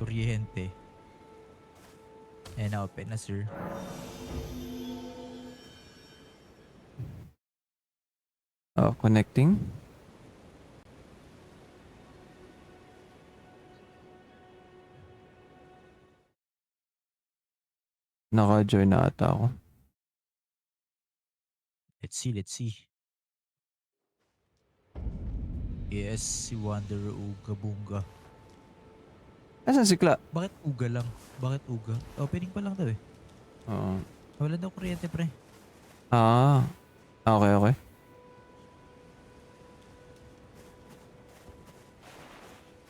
kuryente. Ayan, open na, sir. Connecting. Naka-join na ata ako. Let's see, let's see. Yes, si Wanderer Uga Bunga. Asan si Kla? Bakit Uga lang? Bakit Uga? Opening pa lang daw eh. Oo. Wala daw kuryente, pre. Ah. Okay, okay.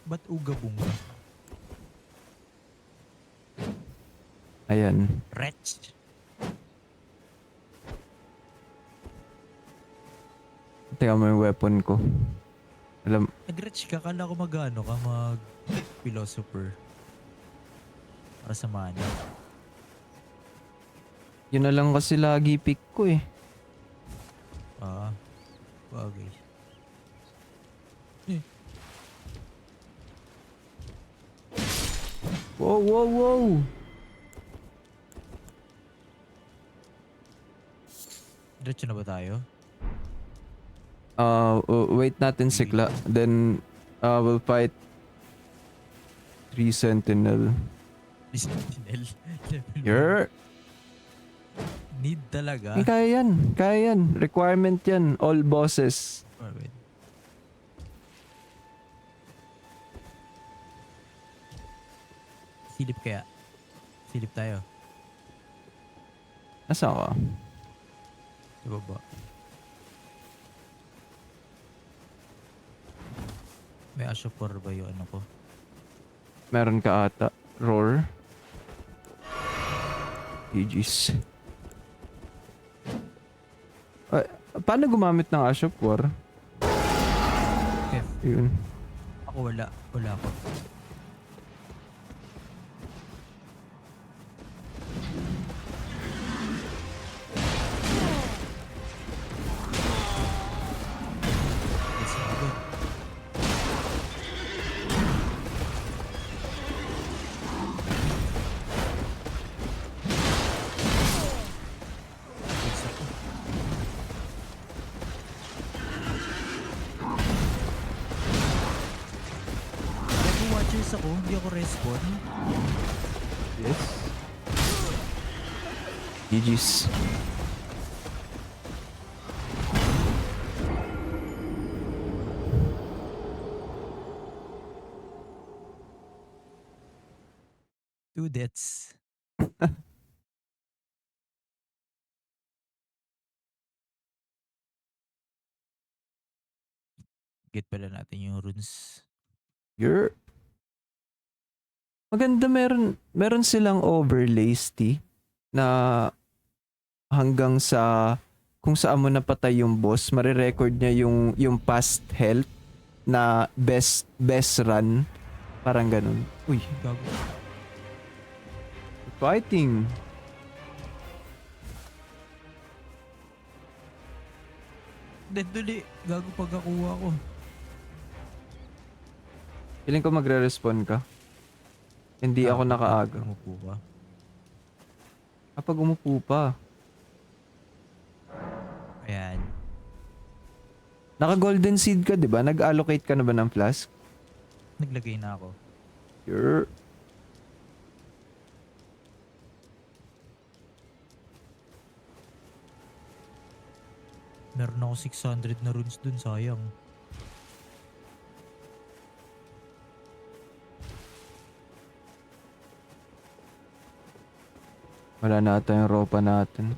Ba't Uga Bunga? Ayan. Wretch. Tingnan mo yung weapon ko. Alam, Nag-wretch ka, kala ko mag-ano ka, mag-philosopher. Para sa mana. yun na lang kasi lagi pick ko eh. Ah, bagay. Wow, wow, wow! Diretso na ba tayo? Wait natin si Kla. Then, we'll fight 3 Sentinel. Sentinel. Level Yer! 1. Need talaga. Kaya yan. Kaya yan. Requirement yan. All bosses. Alright. Silip kaya. Silip tayo. Nasaan ka? Sa baba. May Ashopor ba yung ano ko? Meron ka ata. Roar. GG's. Paano gumamit ng Ashok War? F. Yun. Ako wala. Wala ako. Let's go. Let's go. Bago watchers ako, hindi ako respawn. Yes. GG's. Two deaths. Get pala natin yung runes. You're... Maganda meron silang overlays, T, na hanggang sa kung saan mo napatay yung boss, marirecord niya yung past health na best run. Parang ganun. Uy, Gago. fighting. Dali. Gago pagkakuha ko. Feeling ko magre-respawn ka. Hindi ako nakaaga. Umupo ka. Kapag umupo pa. Ayan. Naka-golden seed ka, di ba? Nag-allocate ka na ba ng flask? Naglagay na ako. Sure. Meron ako 600 na runes dun, sayang. Wala na ata yung ropa natin.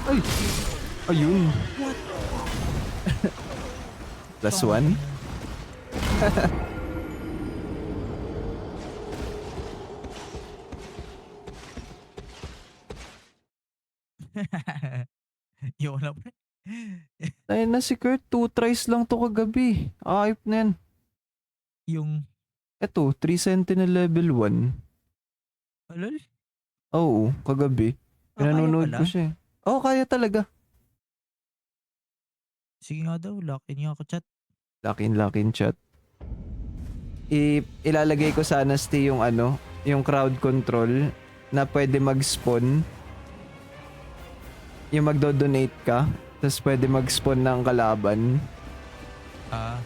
Ay! Ayun! Plus one? Yung wala pre. Ayun na si Kurt, 2 tries lang to kagabi. Ayop na yan. Yung, Eto, 3 Sentinel level 1. alol, Oo, kagabi. kaya Pinanonood pala. ko siya eh. Oo, kaya talaga. Sige nga daw, lock-in nga ako chat. Lakin chat. Ilalagay ko sana stay yung ano, yung crowd control na pwede mag-spawn. Yung magdo-donate ka, tapos pwede mag-spawn ng kalaban. Ah,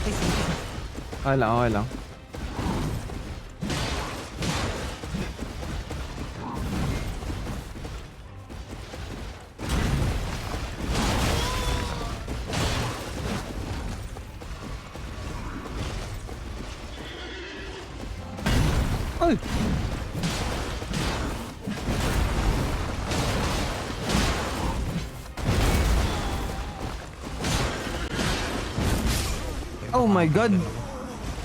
ay sige. Okay lang, okay lang. Ay! Oh my God!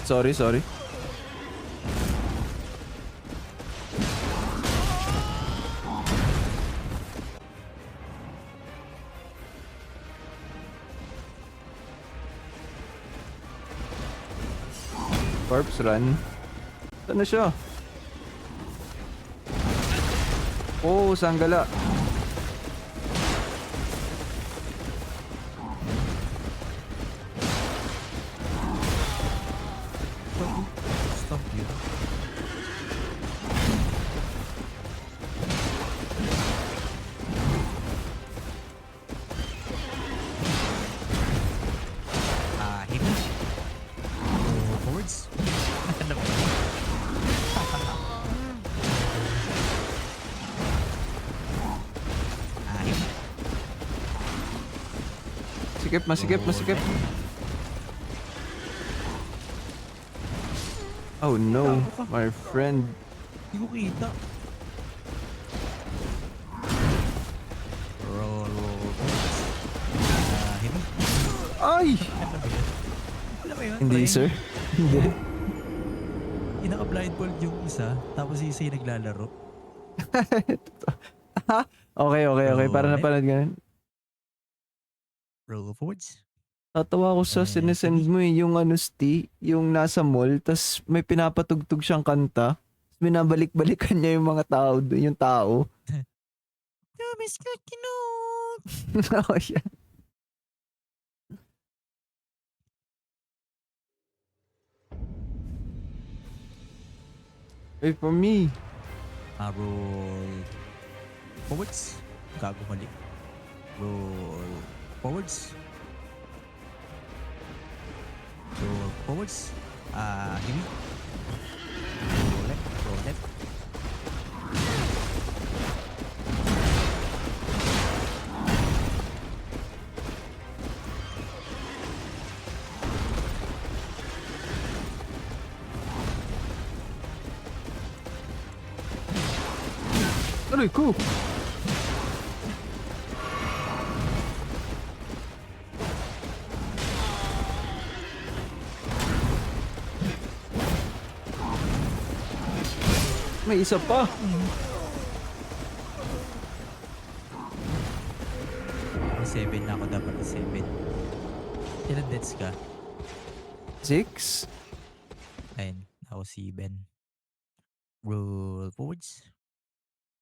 Sorry, sorry. Corpse run. Saan na siya? Oh, sanggala. Stop yun. Ah, hindi. Forwards. Ano ba yun? Ah, hindi. Sikip, masikip, masikip. Oh no, Gago ka. my friend. Hindi ko kita. Roll. Ah, hindi. Ay! Ano ba yun? Alam mo yun, Hindi, pre? sir. Hindi. Yung naka-blindfold yung isa, tapos yung isa yung naglalaro. Okay, okay, okay. Para Roll left, napanood ka. roll forwards. Tatawa ko sa sinesend Sige. mo eh, yung ano, Sti, yung nasa mall, tas may pinapatugtog siyang kanta. Binabalik-balikan niya yung mga tao doon, yung tao. Miss ko, kinot! Oo, siya. Wait for me. Ah, roll forwards. Gago mali. Roll forwards. Roll forwards. Ah, hindi. Roll left, roll left. Aray ko! May isa pa. May 7 na ako dapat na 7. Ilan deaths ka? 6? Ayun, ako 7. Roll forwards.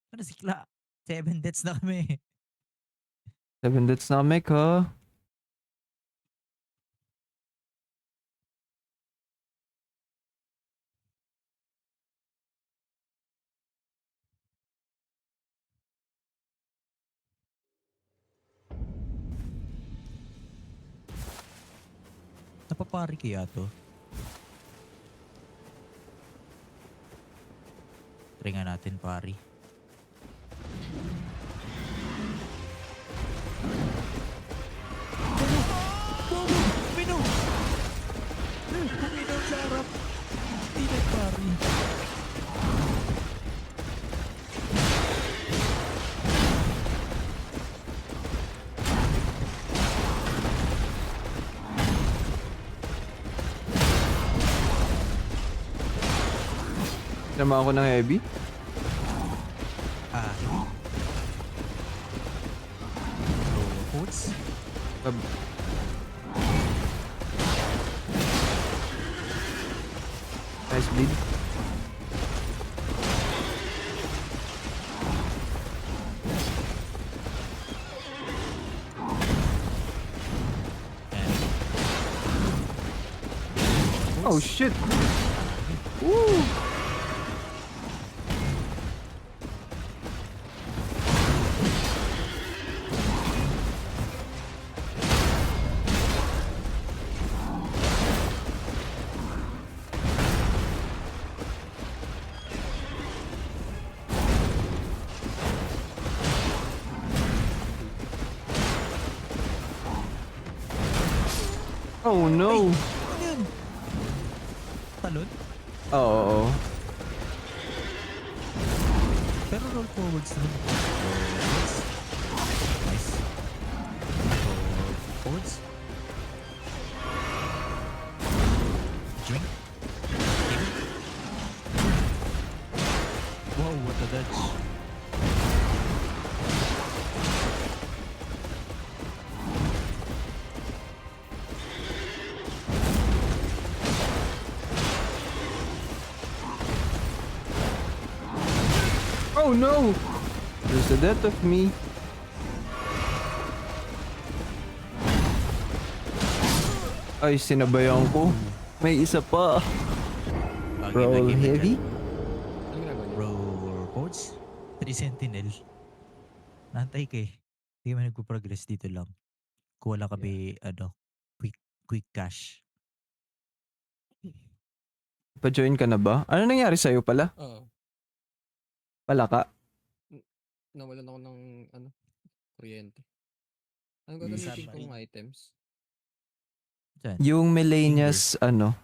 Ano sikla? 7 deaths na kami. 7 deaths na kami ka. Napapari kaya to? Try nga natin, pari. Uminom! Uminom sa harap. Tinay, pari. Naman ako ng heavy. Heavy. Foods. Nice bleed. Oh shit. Woo. Oh no. Ano yun? Talon? Oo. Pero roll forwards naman. Forwards. Nice. Roll forwards. Drink. Wow, what a dodge. Oh no. There's the death of me. Ay, sinabayan ko. May isa pa. Roll heavy. Ano ginagawa niya? Roll forwards. 3 sentinel. Nantay ka eh. Hindi kami nagpo-progress dito lang. Kuha lang kami, quick cash. Pa-join ka na ba? Ano nangyari sa'yo pala? Oo. Palaka? Nawalan ako ng kuryente. Ano Saan gagamitin ba? kong items? Diyan. Yung Melania's ano?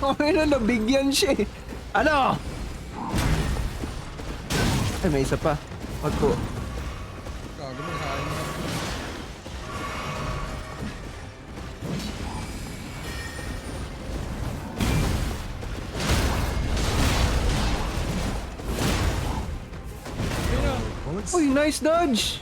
Oh, nabigyan siya eh. Ano? Ay, may isa pa. Wag po. Gago mo sa akin. Forwards. Uy, nice dodge!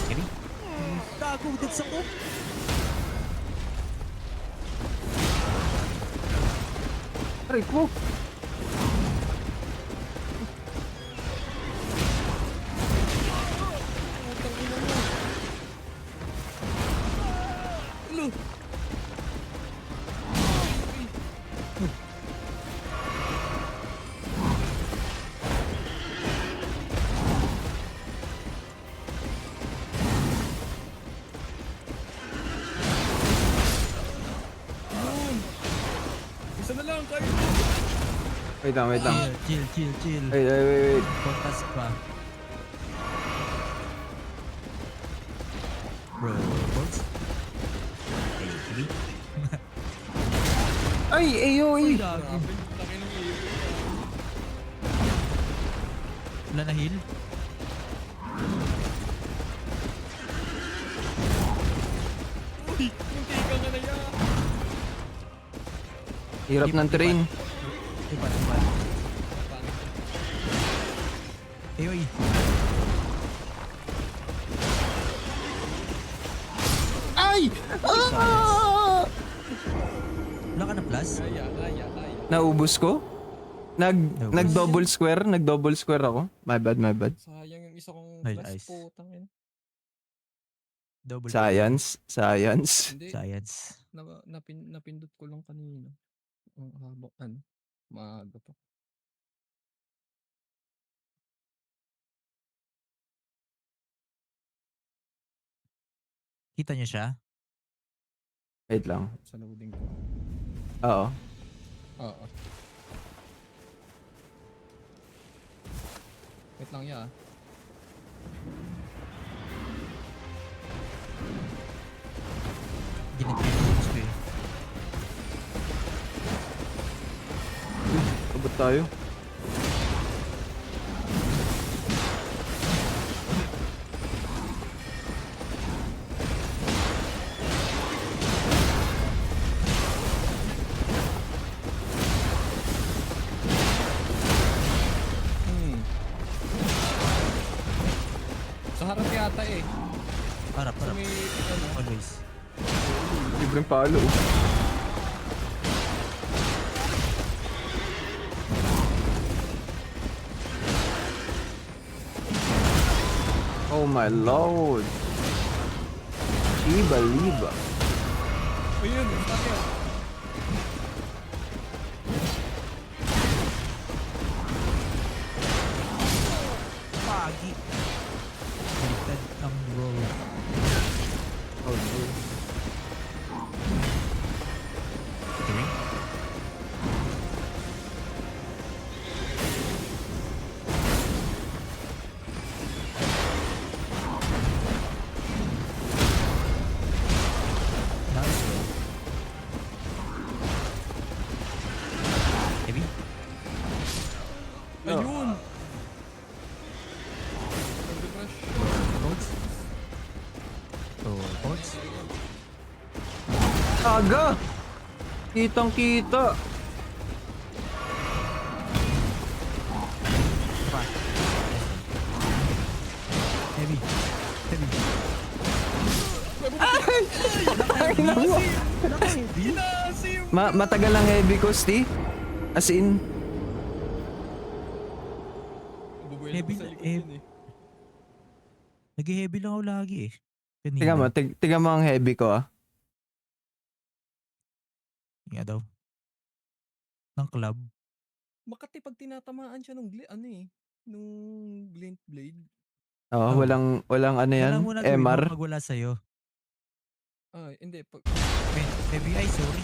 Heavy. Gago, that's ako. Aray ko. Isa na lang kayo. Wait lang, wait lang. Chill. Wait. Kontas pa. Roll forwards. Heavy. Ay, ayoy! Gago. Laki ng iyo. Wala na heal. Uy, munti ka nga na yan. Hirap ng train. Diba. Ayoy. Ay! Ah! Wala ka na plus? Kaya. Naubos ko? Naubos. Nag-double square ako. My bad. Sayang yung isa kong Ay, flash nice. po. Tangin. Double Science. Science. Hindi, Science. napindot ko lang kanina. Ang habang maaga pa. Kita niyo siya? Wait lang. Sa loading ko. Oo. Oo. Wait lang ya. Ginit-ginit ko eh. Abot tayo. Sa harap yata eh. Harap, Sa harap. may ano. Always. Libreng palo. Oh my lord. Liba, liba. Ayun, bakit? Pagi. Baliktad ang roll. Oh no. Three. Nice roll. Heavy. Ayun! Nag-refresh. Boats. Oh, boats. Aga! Kitang kita. Tara. Heavy. Heavy. Naka-heavy? Inasim! Matagal ang heavy ko, Steve. As in, Bubuhay Heavy na sa na- likod heavy. yun eh. Nag-heavy lang ako lagi eh. Kanina. tiga mo, tiga mo ang heavy ko ah. Nga daw. Ng club. Makati pag tinatamaan siya nung nung glint blade. Oo, Oh. walang ano yan, Wala mo na gawin mo MR. pag wala sa'yo. Hindi. Pag, Heavy ay, sorry.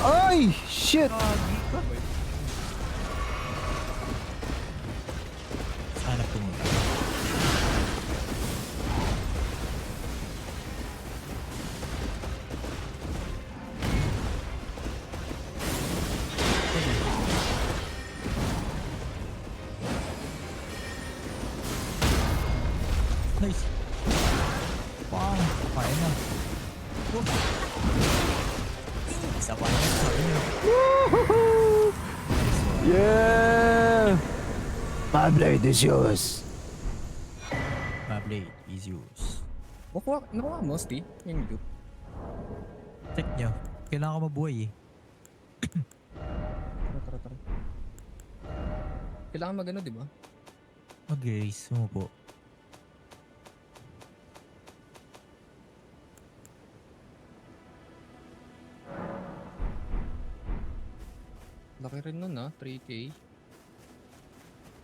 Ay! Shit! Hanap ko muna. Nice. Wow, kaya na. Isa pa yan, sabi niyo. Nice one. Yeah! My blade is yours. My blade is yours. nakuha mo, Steve? Yung loot. Check nyo. Kailangan ko mabuhay eh. Tara. Kailangan magano, di ba? Mag-race. Sumupo. Laki rin nun 3K.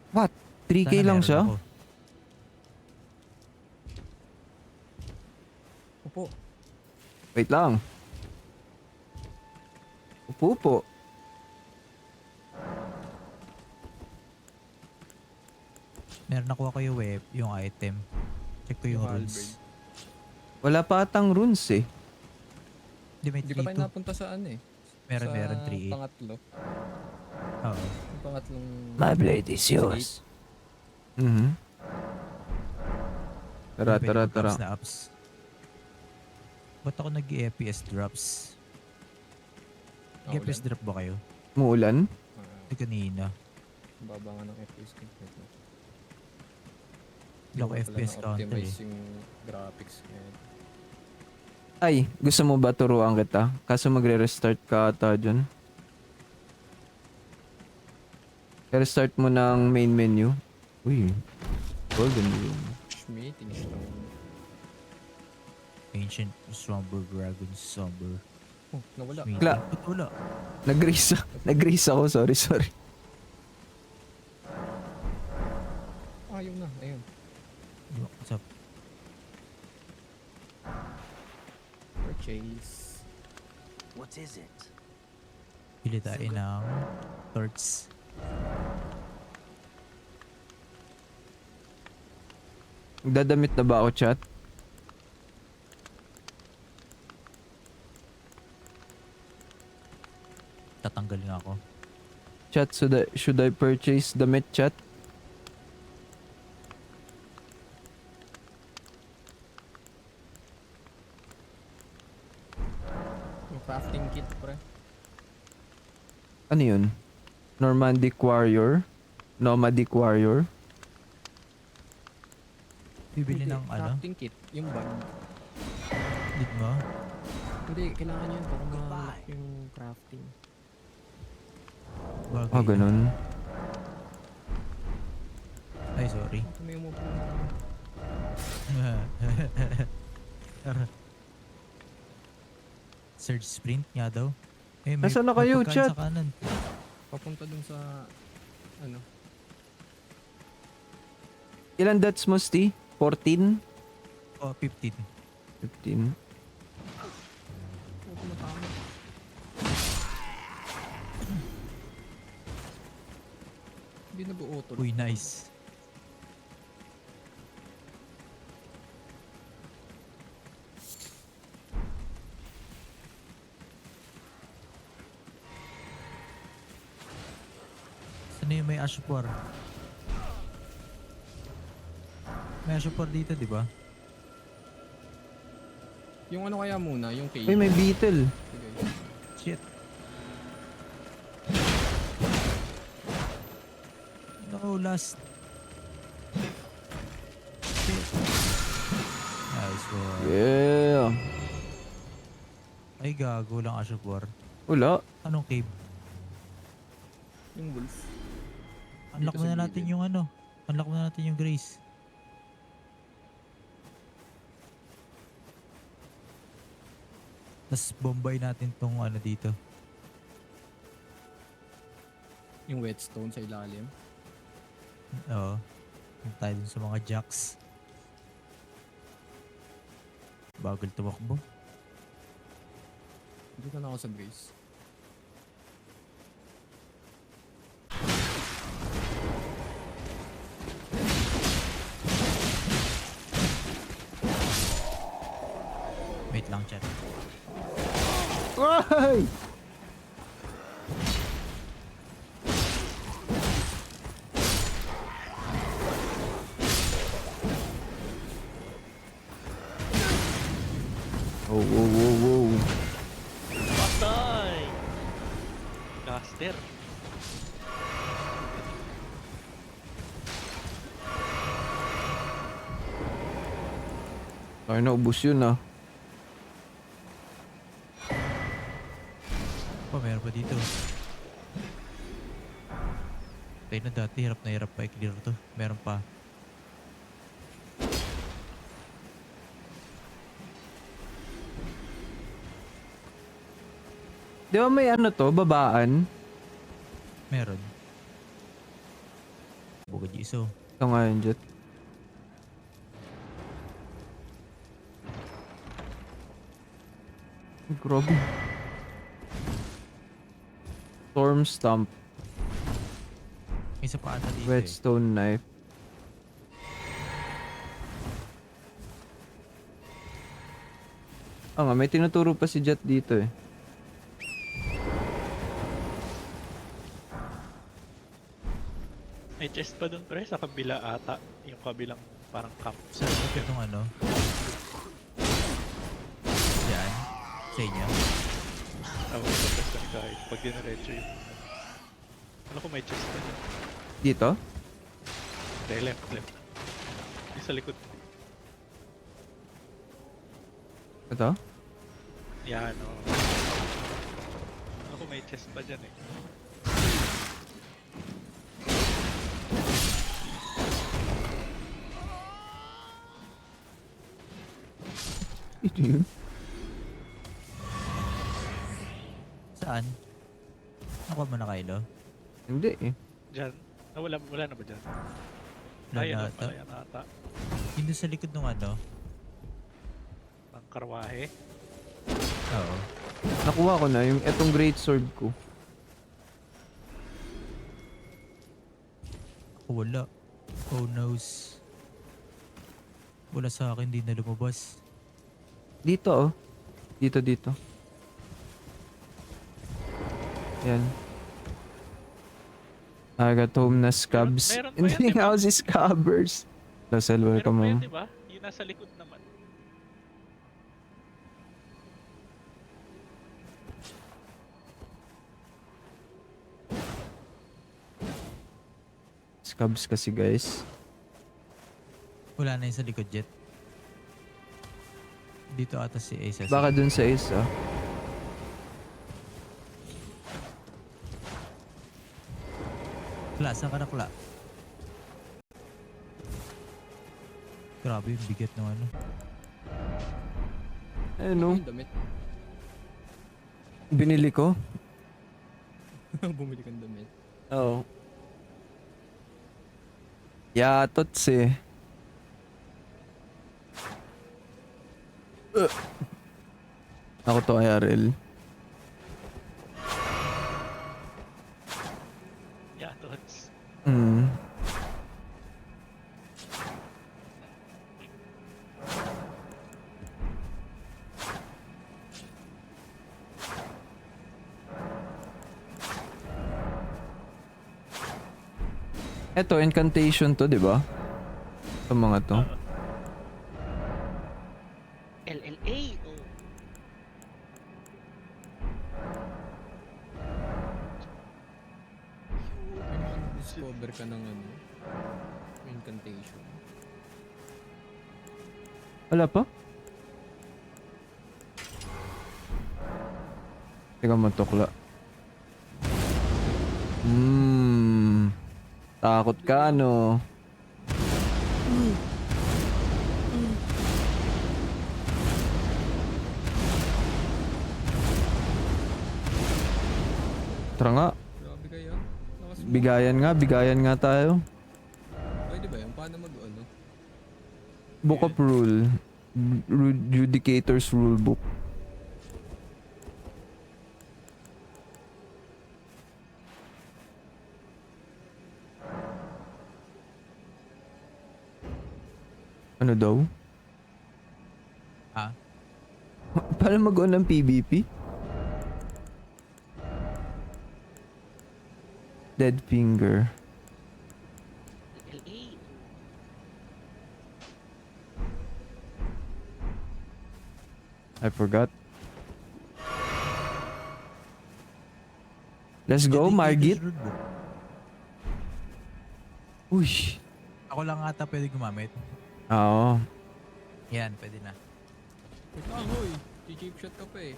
What? 3K Sana lang meron siya? ako. Opo. Wait lang. Upo po. Meron nakuha ko yung yung item. Check ko yung Yung runes. halberd. Wala pa atang runes eh. Hindi, may Hindi pa tayo 3-2. napunta sa eh. Meron, sa meron 3-8. pangatlo. Oo. Yung pangatlong... blade is yours. Mhm. Tara, Pwede tara, mag-ups tara. na ups. Ba't ako nag-FPS drops? Nag-FPS drop ba kayo? Muulan? Hindi kanina. Baba nga ng FPS ko. Wala ko Gawa pala FPS ng counter optimize eh. yung graphics ngayon. Ay, gusto mo ba turuan kita? Kaso magre-restart ka ata dyan. Restart mo ng main menu. Uy, golden room. Schmeating stone. Ancient Slumber Dragon Slumber. Oh, nawala. Meeting. Wala. Ba't wala? Nag-raise ako, sorry. Ayun na, ayun. What's up? Purchase. What is it? Pili tayo ng torch. Dadamit na ba ako, chat? Tatanggal nga ako. Chat, should I purchase damit, chat? Yung crafting kit, pre. Ano yun? Nomadic Warrior? Bibili Hindi, ng ano? crafting kit. Yung bag. Need mo? Hindi, kailangan yun para ma-unlock yung crafting. Bagay. Ah, ganun. Ay, sorry. Tumayo mo po. Surge sprint nga daw. Eh, Nasaan na may kayo, pagkain chat? sa kanan. Papunta dun sa... Ano? Ilan dots mo, Steve? 14? Oh, 15. 15? Oh, tumatama. Hindi nag-auto. Uy, nice. Saan yung may Ashpor? May Ashpor dito, di ba? Yung ano kaya muna, yung cage. Uy, may beetle. Sige. Shit. No, last. Shit. Nice one. Yeah. Ay, gago lang Ashpor. Wala. Anong cave? Yung wolf. Unlock Dito sa muna natin gilid. yung ano. Unlock muna natin yung Grace. Tapos bombay natin tong ano dito. Yung whetstone sa ilalim. Oo. Punta tayo dun sa mga jacks. Bagal tumakbo. Dito na ako sa Grace. Wait lang, chat. Ay! Oh. Patay! Caster. Ay, naubos yun ah. Oh, meron pa dito. Tayo na dati, hirap na hirap pa i-clear to. Meron pa. Di ba may ano to, babaan? Meron. Bukod iso. Ito nga yun, Jet. Ay, grabe. Storm Stomp. May isa pa ata dito eh. Whetstone Knife. Ah nga, may tinuturo pa si Jet dito eh. May chest pa dun pre, sa kabila ata. Yung kabilang parang camp. Saan ba itong ano? Yan. Sa inyo. Tawag sa chest ng guide. Pag dinaretso yung... Ano ko may chest pa dun? Dito? Hindi, left. sa likod. Ito? Yan, o. Ako may chest pa dyan eh. Ito yun? Saan? Nakuha mo na, Kylo? Hindi eh. Dyan. Wala na ba dyan? Wala Ay, na ano pala ata. yan ata. Hindi sa likod ng ano? Ang karwahe. Oo. Nakuha ko na yung etong great sword ko. Ako wala. Oh noes. Wala sa akin, di na lumabas. Dito oh. Dito. Yan. I got home na scabs. Meron ba yan, Hindi di ba? nga ako si scabbers. Losel, Meron welcome pa yun, ma'am. di ba? Yung nasa likod naman. Scabs kasi guys. Wala na yung sa likod jet. Dito ata si Ace. Baka dun sa isa. Kla, saan ka na, Kla? Grabe yung bigat ng ano. Ano? Yung damit. Binili ko? Bumili kang damit. Oo. Yatots eh. Ako to IRL. Yeah, tots. Hmm. Eto, incantation to, di ba? Ito mga to. LLA. Oh. May makadiscover ka ng ano, incantation. Wala pa? Teka mo, tukla. Takot ka, no? Tara nga. Grabe kaya. Lakas mo. Bigayan nga tayo. Pwede ba yan? Paano mag-ano? Book of Rule. Judicator's Rulebook. Ano daw? Ha? Paano mag-on ng PvP? Dead finger. LLA. I forgot. Let's go, Margit. Uy. Ako lang ata pwede gumamit. Oo. Yan, pwede na. Wait lang, hoy. Cheap shot ka pa eh.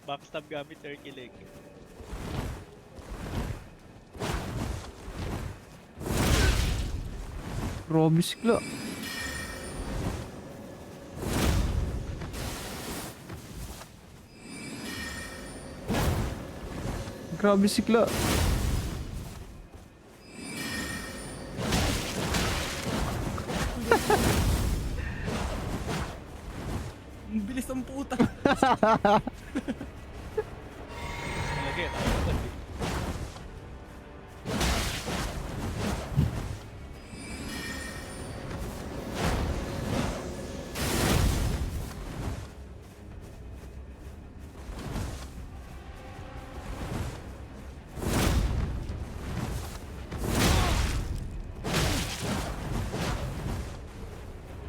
Backstab gamit turkey leg. Grabe sikla. Grabe sikla. Ang bilis ng puta. Lagi, nakakagod eh.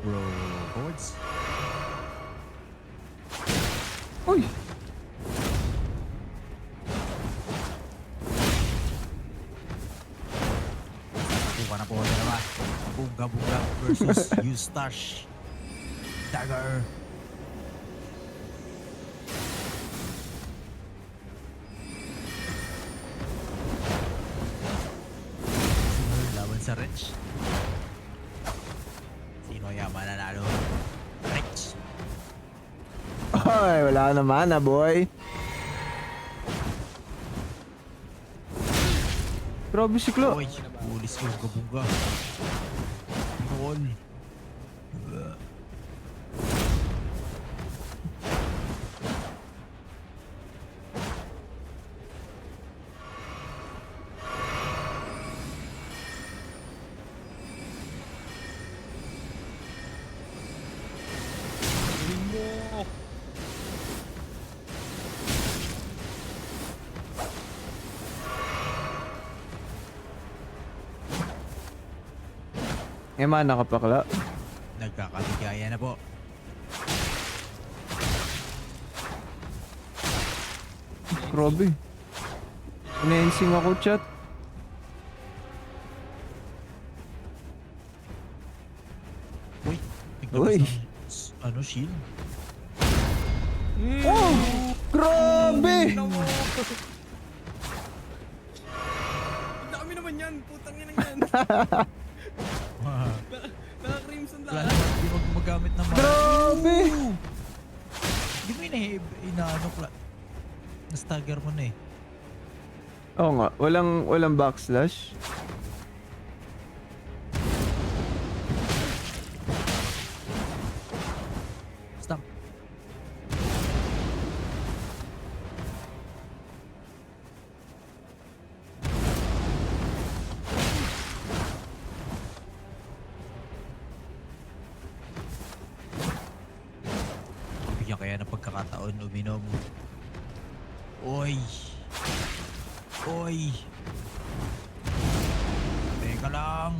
Roll boards. Uy. Bunga versus Eustache. Dagger. Sino laban sa Rich? Sino kaya mananalo? Rich. Ay, wala naman na boy. Grabe si Klo. Oy, pulis ko bunga. Pinol. Gawin mo. Eh mana ka pakla. Nagkakabigaya na po. Grabe. Inensing ako chat. Uy, Uy. Ano, shield? Oh! Grabe! Tingnan mo. Ang dami naman yan. Putang ina yan. Naka-crimson Wala lahat. naman, hindi mo gumagamit ng mga... Grabe! Hindi mo inaano ko. Na-stagger mo na eh. Oo nga, walang backslash. Stop. Bigyan kaya ng pagkakataon uminom. Oy. Oy. Teka lang.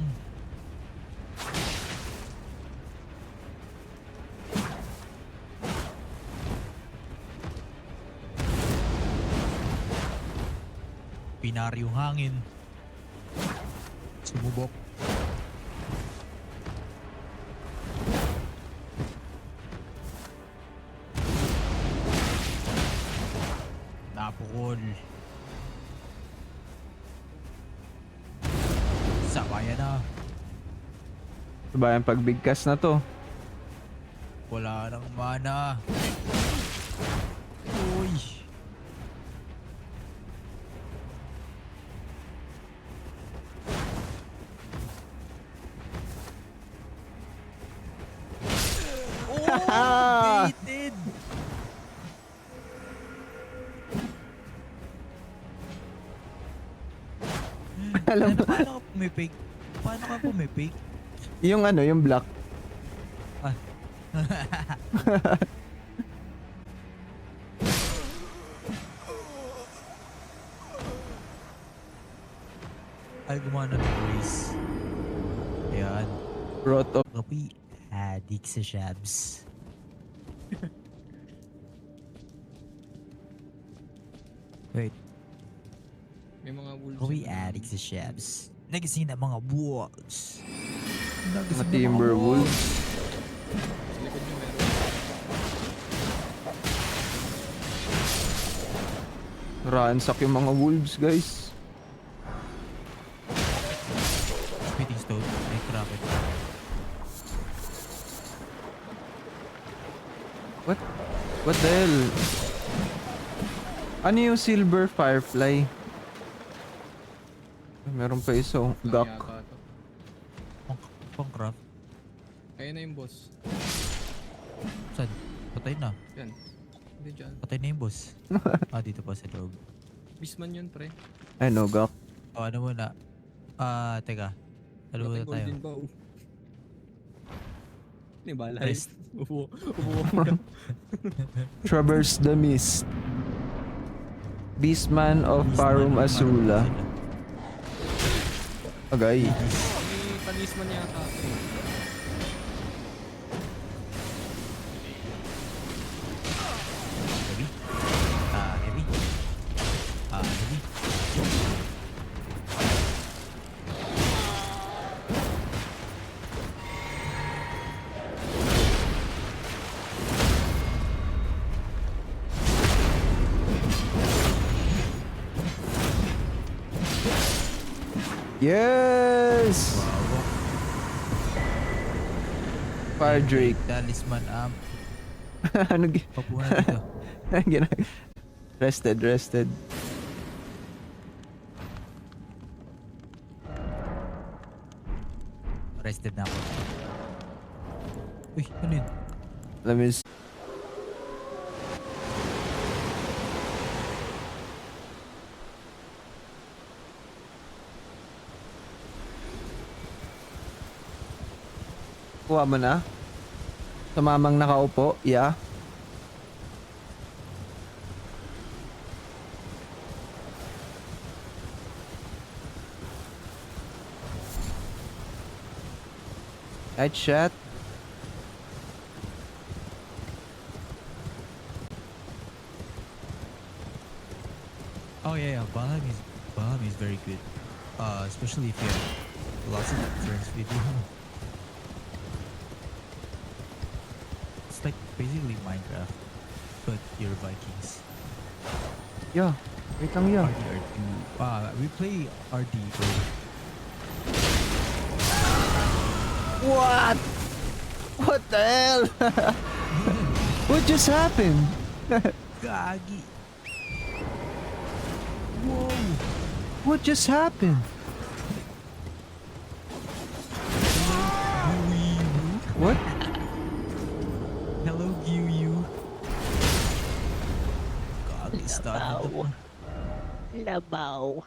Pinar yung hangin. Sumubok. Napukol. Sabayan na. Sabayan pagbigkas na to. Wala nang mana. Uy. Oh, baited. Alam mo, Paano ka pumipig? Paano ka pumipig? yung ano, yung black. Ay, gumana ng Grace. Ayan. Roto. Kapi, adik sa shabs. Wait, May mga wolves. kapi, na- adik sa shabs. Nagising na mga wolves. Nagising Mga na Timberwolves. Sa likod nyo meron. Ransak yung mga wolves, guys. Spitting stone. May cracket. What the hell? Ano yung silver firefly? Meron pa isa, oh. Lang Duck. yata to. Pang-craft. Kaya na yung boss. Saan? Patay na. Yan. Hindi dyan. Patay na yung boss. Dito pa sa loob. Beastman yun, pre. Ay, no, Gak. O, ano muna? Teka. Ano muna Wala tayong tayo? golden bow. Hindi ba? Rest. Ubo ka. Traverse the Mist. Beastman of Parum Azula. Agay. May talisman yata. Heavy. Heavy. Heavy. Yes! Wow. Fire Drake. Talisman amp. Ano Papo na dito. Rested. Rested na ako. Uy, ano yun? Let me see. Kuha mo na? Sa mamang nakaupo? Yeah. Headshot. Oh yeah. Valheim is very good. Especially if you have lots of friends with you. It's like basically Minecraft, but you're Vikings. Yeah. Wait lang yeah. RDR2. We play RD, bro. What? What the hell? What just happened? Gagi. Whoa. What just happened? What? Hello, Gyu. Gagi, started up. Labaw.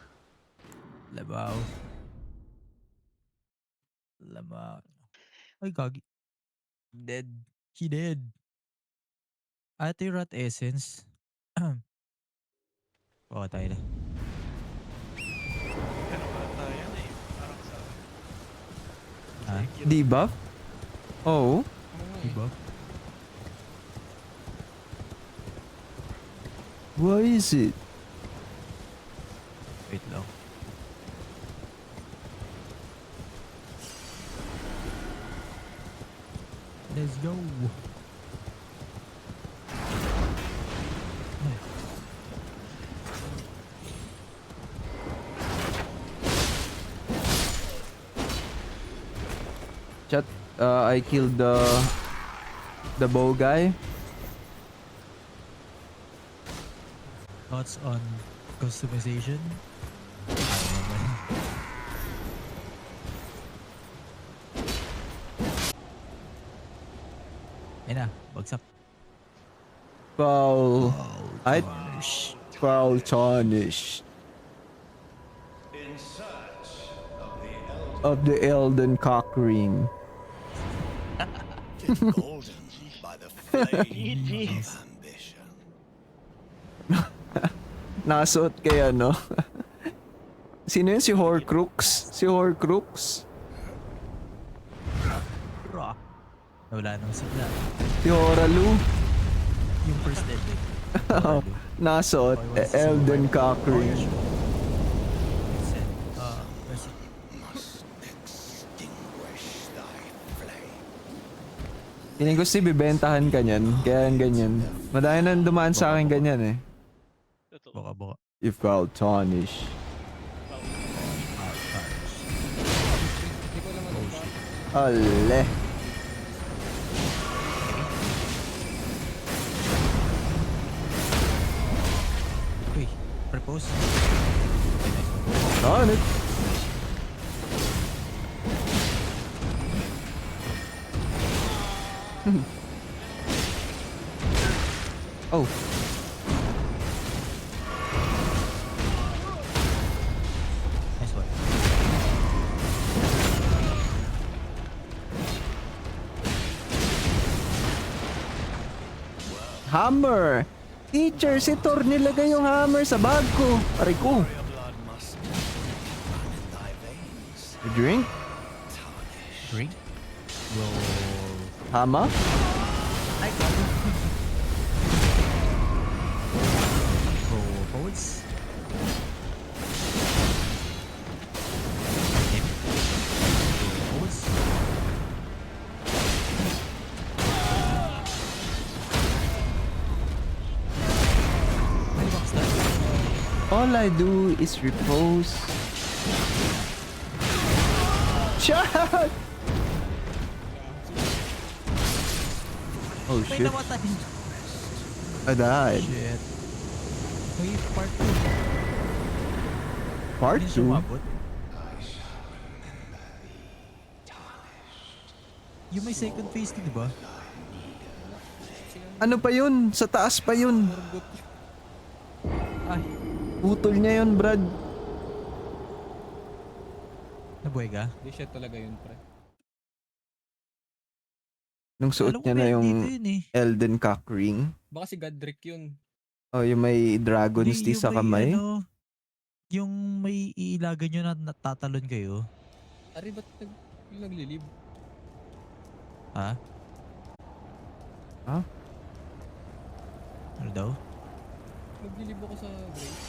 Labaw. Ay, Gagi. Dead. He dead. Ate Rat Essence. Oo, tayo na. Ano ba tayo na eh? Parang sa... Ha? Debuff? Oh. Diba? What is it? Wait lang. Let's go. Chat, I killed the bow guy. Thoughts on customization? Ayun na, bagsak. Foul. I Tarnish. foul tarnish. Of the Elden Cock Ring. Golden by the flame of ambition. Nakasuot kay ano? Sino yun? Si Horcrux? Si Horcrux? Bra. Nawala nang sigla. Si Horalu? Yung first dead eh. Nasuot. Elden Cock Ring. Extinguish thy flame. Piling ko si bibentahan ka niyan. Kaya yan ganyan. Madami na dumaan sa akin ganyan eh. Totoo. Baka. You foul tarnish. Hindi ko naman ang pa. Ale. Uy, propose. Ano? Oh. Nice one. Hammer! Teacher, si Thor nilagay yung hammer sa bag ko. Aray ko. Your blood must run in thy veins. A drink? Drink. Roll. Hama? Ay, gago. Roll forwards. Hit. Roll forwards. Ay, box that. All I do is repose. Headshot! Oh May shit. namatay. I died. Shit. May part 2. Part Hindi siya 2? umabot. Yung may second phase to, di ba? Ano pa yun? Sa taas pa yun. Morgot. Ay, Putol niya yun, Brad. nabuhay ka? Hindi siya talaga yun, pre. Nung suot Alam ko niya na meron yung dito yun eh. Elden Cock Ring. Baka si Godric yun. Oh, yung may dragon's Hindi, teeth sa yung may kamay. ano, yung may iilagan nyo na natatalon kayo. Ari, ba't naglilib? Ha? Ha? Ano daw? Naglilib ako sa Grace.